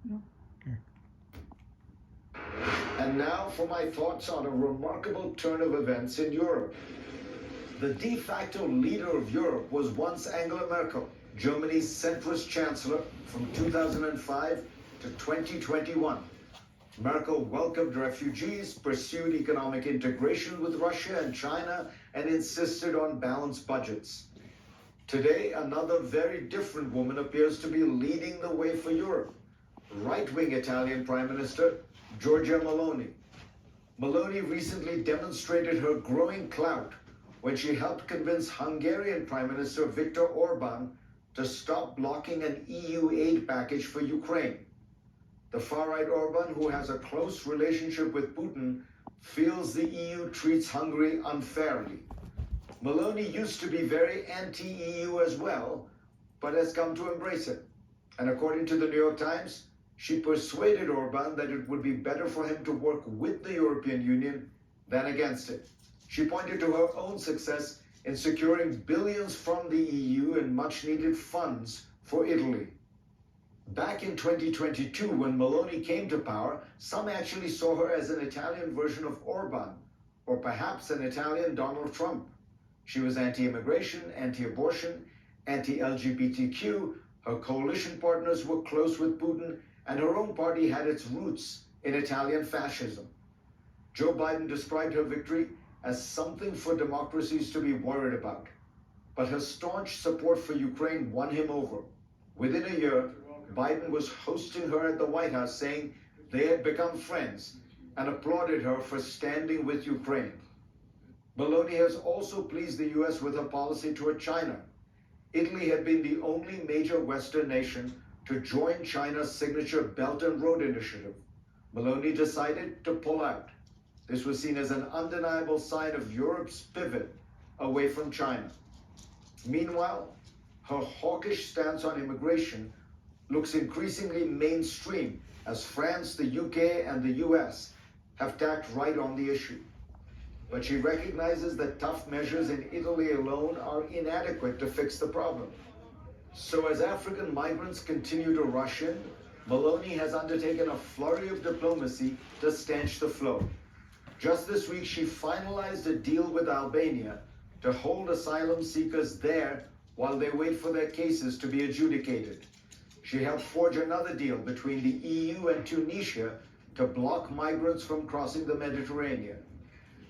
No. Okay. And now for my thoughts on a remarkable turn of events in Europe. The de facto leader of Europe was once Angela Merkel, Germany's centrist chancellor from 2005 to 2021. Merkel welcomed refugees, pursued economic integration with Russia and China, and insisted on balanced budgets. Today, another very different woman appears to be leading the way for Europe. Right-wing Italian Prime Minister Giorgia Meloni. Meloni recently demonstrated her growing clout when she helped convince Hungarian Prime Minister Viktor Orban to stop blocking an EU aid package for Ukraine. The far-right Orban, who has a close relationship with Putin, feels the EU treats Hungary unfairly. Meloni used to be very anti-EU as well, but has come to embrace it. And according to the New York Times, she persuaded Orban that it would be better for him to work with the European Union than against it. She pointed to her own success in securing billions from the EU and much-needed funds for Italy. Back in 2022, when Meloni came to power, some actually saw her as an Italian version of Orban, or perhaps an Italian Donald Trump. She was anti-immigration, anti-abortion, anti-LGBTQ. Her coalition partners were close with Putin, and her own party had its roots in Italian fascism. Joe Biden described her victory as something for democracies to be worried about. But her staunch support for Ukraine won him over. Within a year, Biden was hosting her at the White House, saying they had become friends, and applauded her for standing with Ukraine. Meloni has also pleased the U.S. with her policy toward China. Italy had been the only major Western nation to join China's signature Belt and Road Initiative. Meloni decided to pull out. This was seen as an undeniable sign of Europe's pivot away from China. Meanwhile, her hawkish stance on immigration looks increasingly mainstream as France, the UK, and the US have tacked right on the issue. But she recognizes that tough measures in Italy alone are inadequate to fix the problem. So as African migrants continue to rush in, Meloni has undertaken a flurry of diplomacy to stanch the flow. Just this week, she finalized a deal with Albania to hold asylum seekers there while they wait for their cases to be adjudicated. She helped forge another deal between the EU and Tunisia to block migrants from crossing the Mediterranean.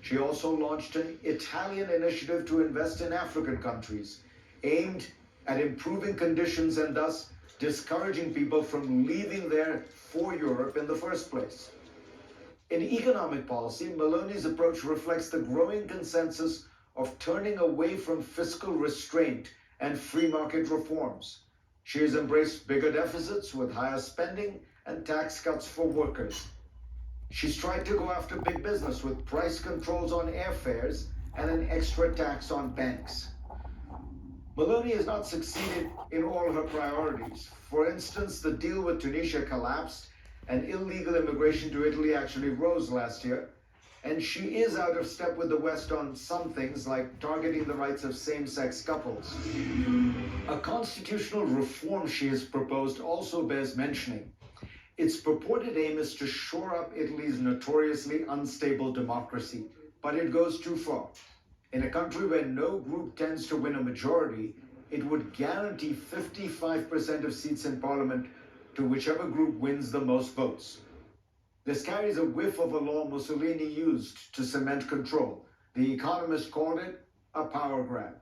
She also launched an Italian initiative to invest in African countries, aimed at improving conditions and thus discouraging people from leaving there for Europe in the first place. In economic policy, Meloni's approach reflects the growing consensus of turning away from fiscal restraint and free market reforms. She has embraced bigger deficits with higher spending and tax cuts for workers. She's tried to go after big business with price controls on airfares and an extra tax on banks. Meloni has not succeeded in all her priorities. For instance, the deal with Tunisia collapsed, and illegal immigration to Italy actually rose last year. And she is out of step with the West on some things, like targeting the rights of same-sex couples. A constitutional reform she has proposed also bears mentioning. Its purported aim is to shore up Italy's notoriously unstable democracy, but it goes too far. In a country where no group tends to win a majority, it would guarantee 55% of seats in parliament to whichever group wins the most votes. This carries a whiff of a law Mussolini used to cement control. The Economist called it a power grab.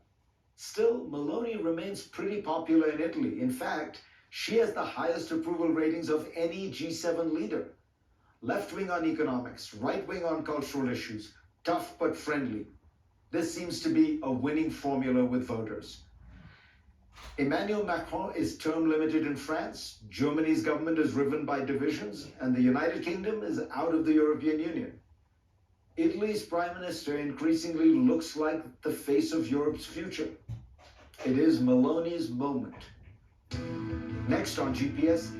Still, Meloni remains pretty popular in Italy. In fact, she has the highest approval ratings of any G7 leader. Left-wing on economics, right-wing on cultural issues, tough but friendly. This seems to be a winning formula with voters. Emmanuel Macron is term limited in France, Germany's government is riven by divisions, and the United Kingdom is out of the European Union. Italy's prime minister increasingly looks like the face of Europe's future. It is Meloni's moment. Next on GPS,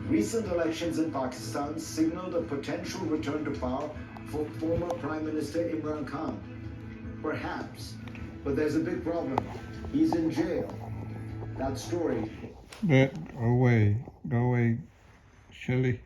recent elections in Pakistan signaled a potential return to power for former Prime Minister Imran Khan. Perhaps, but there's a big problem. He's in jail. That story. Go away. Shelley.